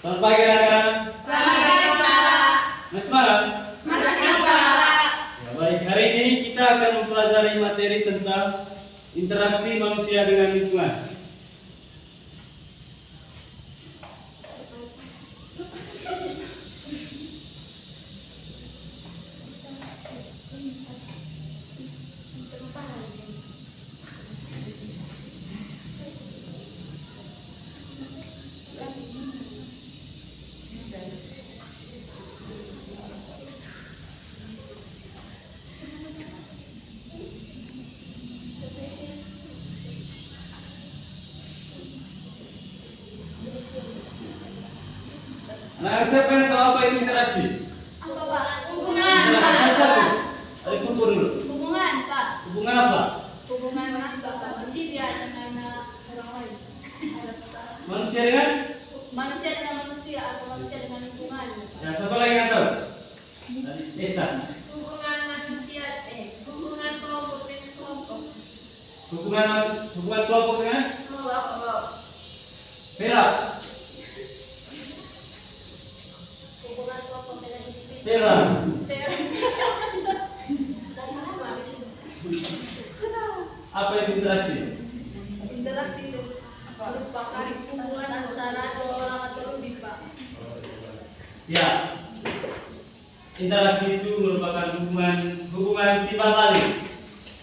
Selamat pagi anak-anak. Selamat pagi, Pak. Masih semangat? Masih, Pak. Ya, baik, hari ini kita akan mempelajari materi tentang interaksi manusia dengan lingkungan. Nah, siapa yang tahu apa itu interaksi? Apa, Pak? Hubungan, Interaksi Pak. satu. Ada kumpul dulu. Hubungan, Pak. Hubungan apa? Hubungan manusia dengan orang lain. Manusia dengan? Manusia dengan manusia atau manusia dengan lingkungan. Ya, siapa lagi yang tahu? Esa. Hubungan manusia, hubungan kelompok dengan kelompok. Hubungan kelompok dengan? Kelompok. Vera. Hubungan kelompok dengan individu. Vera. Apa itu interaksi? Interaksi itu merupakan hubungan antara seorang atau lebih, Pak. Ya. Interaksi itu merupakan hubungan timbal balik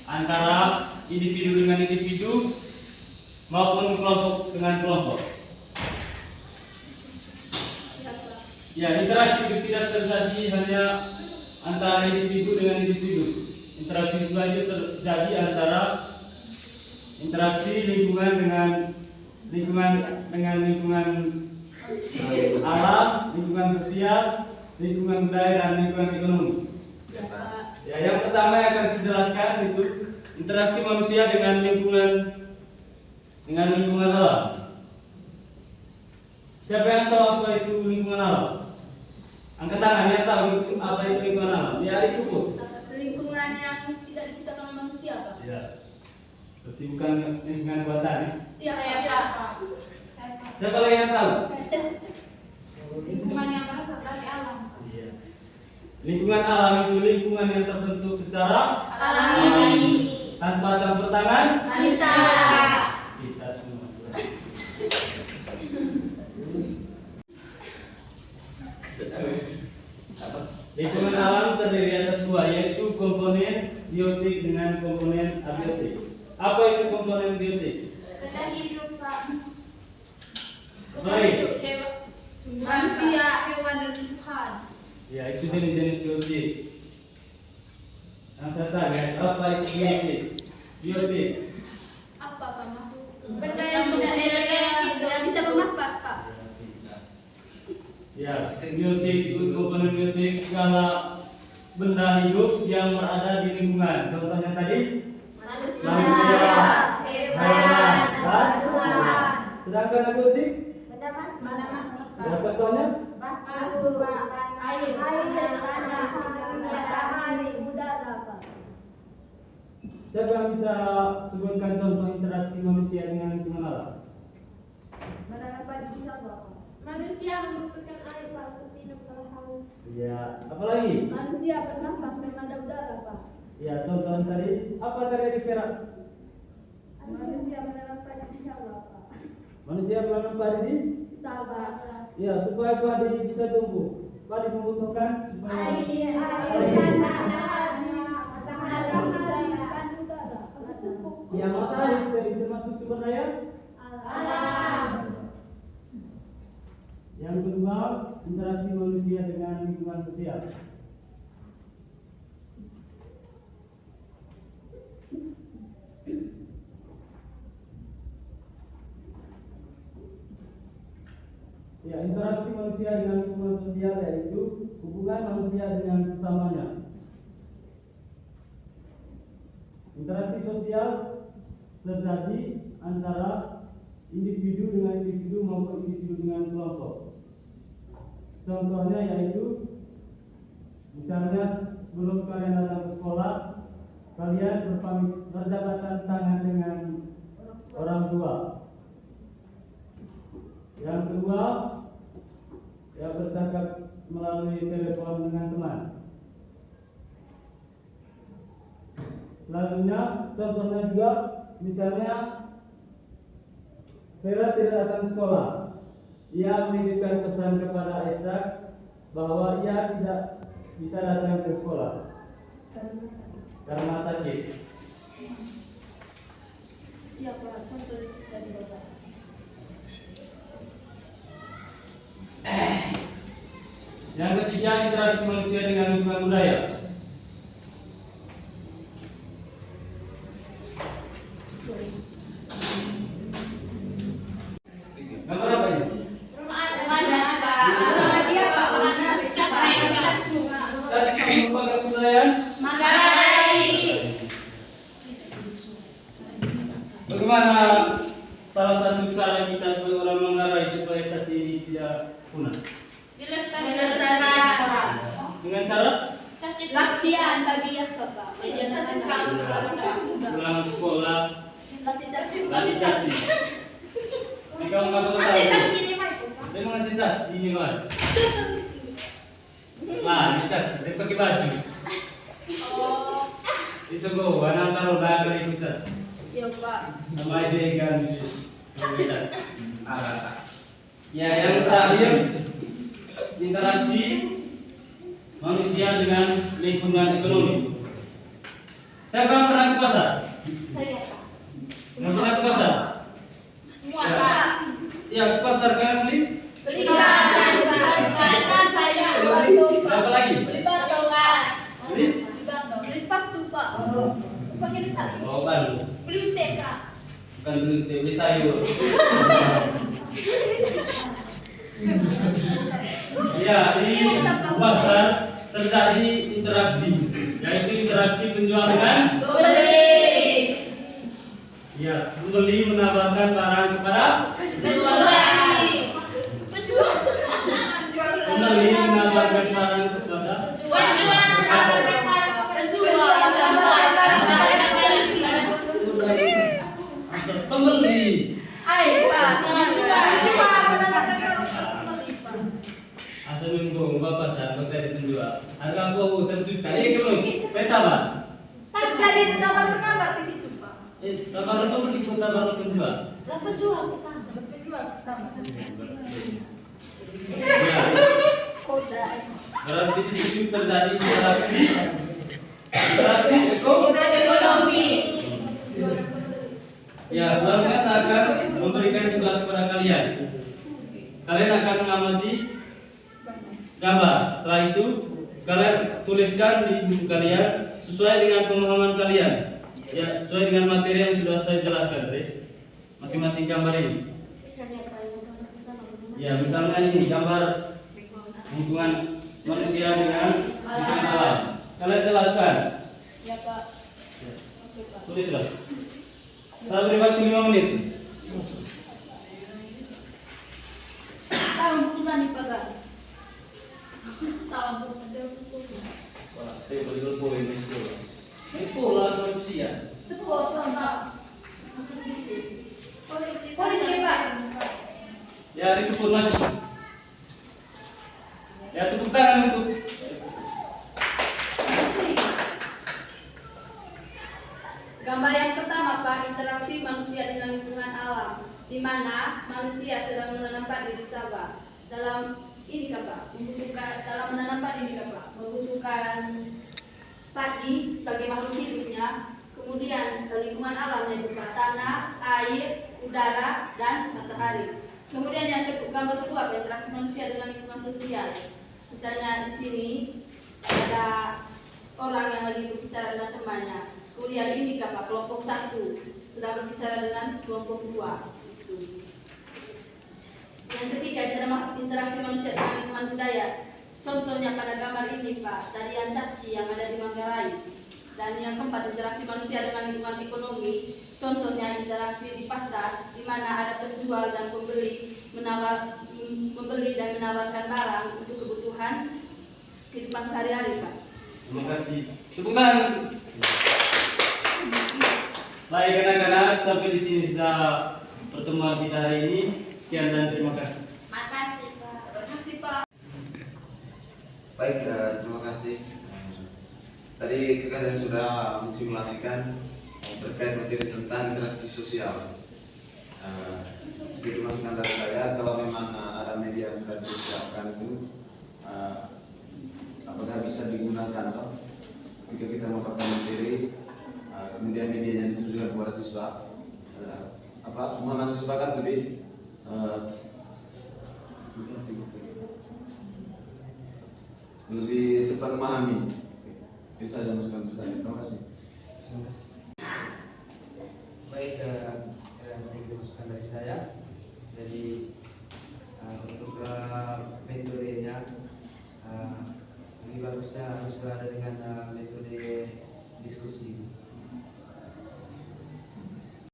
antara individu dengan individu maupun kelompok dengan kelompok. Ya, interaksi itu tidak terjadi hanya antara individu dengan individu. Interaksi itu juga terjadi antara interaksi lingkungan dengan lingkungan alam, lingkungan sosial, lingkungan budaya dan lingkungan ekonomi. Ya, yang pertama yang akan saya jelaskan itu interaksi manusia dengan lingkungan alam. Siapa yang tahu apa itu lingkungan alam? Angkat tangan yang tahu apa itu lingkungan alam. Ya, itu Lingkungan yang tidak diciptakan oleh manusia, Pak. ya. Berarti bukan lingkungan buatan ya? Iya, Pak. Siapa lagi yang tahu? Lingkungan yang berasal dari alam. Iya. Lingkungan alam itu lingkungan yang terbentuk secara Alami. tanpa campur tangan Bisa. kita semua. Lingkungan alam terdiri atas dua, yaitu komponen biotik dengan komponen abiotik. Apa itu komponen biotik? Benda hidup, Pak. Baik. Manusia, hewan, dan Tuhan. Ya, itu jenis-jenis biotik. Yang saya tanya, apa itu biotik? Biotik. Apa, Pak? Benda yang bisa bernafas, Pak. Ya, biotik itu komponen biotik segala benda hidup yang berada di lingkungan. Contohnya tadi manusia, hewan, dan Tuhan. Sedangkan abiotik, ya, contohnya Air, tanah, matahari, udara, Pak. siapa yang bisa sebutkan contoh interaksi manusia dengan lingkungan alam? Manusia membutuhkan air, Pak, untuk hidup kalau haus. Ya, apa lagi? Manusia bernafas memandang udara, Pak. Ya, contohnya tadi apa terjadi Vera? Manusia menanam padi di sawah, Pak. Manusia menanam padi. Sabar. Ya, supaya padi bisa tumbuh. Padi membutuhkan supaya Air, matahari, udara. ya, matahari jadi termasuk sumber daya. Alam. Yang kedua, interaksi manusia dengan lingkungan sosial. Ya, interaksi manusia dengan lingkungan sosial yaitu hubungan manusia dengan sesamanya. Interaksi sosial terjadi antara individu dengan individu maupun individu dengan kelompok. Contohnya yaitu misalnya sebelum kalian datang ke sekolah, kalian berjabatan tangan dengan orang tua. Yang kedua, Ya, bercakap melalui telepon dengan teman. Selanjutnya, contohnya juga, misalnya Vera tidak datang sekolah. Ia menitipkan pesan kepada Ishak bahwa ia tidak bisa datang ke sekolah karena sakit. Iya Pak, contoh dari Bapak. Yang ketiga, interaksi manusia dengan lingkungan budaya. Gambar apa ini? Caci merupakan kebudayaan. Bagaimana salah satu cara kita sebagai orang Manggarai supaya caci ini tidak punah? Dengan cara Latihan bagi ya Bapak. pulang sekolah, latih caci. Jika masuk tahu, dia mengajar caci ini Pak. Lah, ini caci, dia pakai baju. Di sebuah anak taruh ikut caci. Iya Pak. Sama saya kan di caci. Ya, yang terakhir, interaksi manusia dengan lingkungan ekonomi. Siapa yang pernah ke pasar? Saya Pak. Yang pernah ke pasar? Semua Pak. Ya, ke pasar kalian beli? Beli Pak. Saya sepatu Pak. Apa lagi? Beli batu Pak. Beli? Beli sepatu Pak. Pakai di salin. Oh, kan. Beli teh Pak. Bukan beli sayur. Ya, di pasar terjadi interaksi, yaitu interaksi penjual dengan Beli. ya, pembeli menawarkan barang kepada pembeli menawarkan barang kepada pembeli. Asal minggu bapak pasar dari penjual. Harga aku 1 juta. Belum. Peta Pak. Terjadi tawar-menawar di situ Pak. Kalau pembeli kota baru penjual. Penjual pertama. Ya. Koda. Berarti di situ terjadi interaksi Ekonomi. Ya, selanjutnya saya akan memberikan tugas kepada kalian. Kalian akan mengamati gambar. Setelah itu, kalian tuliskan di buku kalian sesuai dengan pemahaman kalian. Ya, sesuai dengan materi yang sudah saya jelaskan tadi. Masing-masing gambar ini. Ya, misalnya ini gambar lingkungan manusia dengan lingkungan alam. Kalian jelaskan. Ya Pak. Tulislah. Saya beri waktu 5 menit. Tahun bulan nih Pak. Tahun bulan. Wah, saya beri poin di sekolah. Di sekolah manusia. Betul Pak. Polisi Pak. Ya, itu pun maju. Ya, tepuk tangan untuk Gambar yang pertama Pak, interaksi manusia dengan lingkungan alam, di mana manusia sedang menanam padi di sawah. Dalam menanam padi ini Pak, membutuhkan padi sebagai makhluk hidupnya. Kemudian lingkungan alam yaitu tanah, air, udara, dan matahari. Kemudian yang gambar kedua, interaksi manusia dengan lingkungan sosial. Misalnya di sini ada orang yang lagi berbicara dengan temannya. Kemudian ini Pak, kelompok 1 sedang berbicara dengan kelompok 2. Itu. Yang ketiga, interaksi manusia dengan lingkungan budaya. Contohnya pada gambar ini Pak, tarian caci yang ada di Manggarai. Dan yang keempat, interaksi manusia dengan lingkungan ekonomi. Contohnya interaksi di pasar, di mana ada penjual dan pembeli membeli dan menawarkan barang untuk kebutuhan kehidupan sehari-hari Pak. terima kasih. Tepuk tangan. Baik anak-anak, sampai di sini sudah pertemuan kita hari ini. Sekian dan terima kasih. Makasih Pak. Terima kasih Pak. Baik, terima kasih. Tadi kalian sudah mensimulasikan terkait materi tentang interaksi sosial. Sedikit masukan dari saya, kalau memang ada media yang sudah disiapkan itu, apakah bisa digunakan atau jika kita memaparkan materi, kemudian medianya ditujukan kepada siswa, mahasiswa kan lebih cepat memahami. Itu saja masukan saya. Terima kasih. Baik, sedikit masukan dari saya. Jadi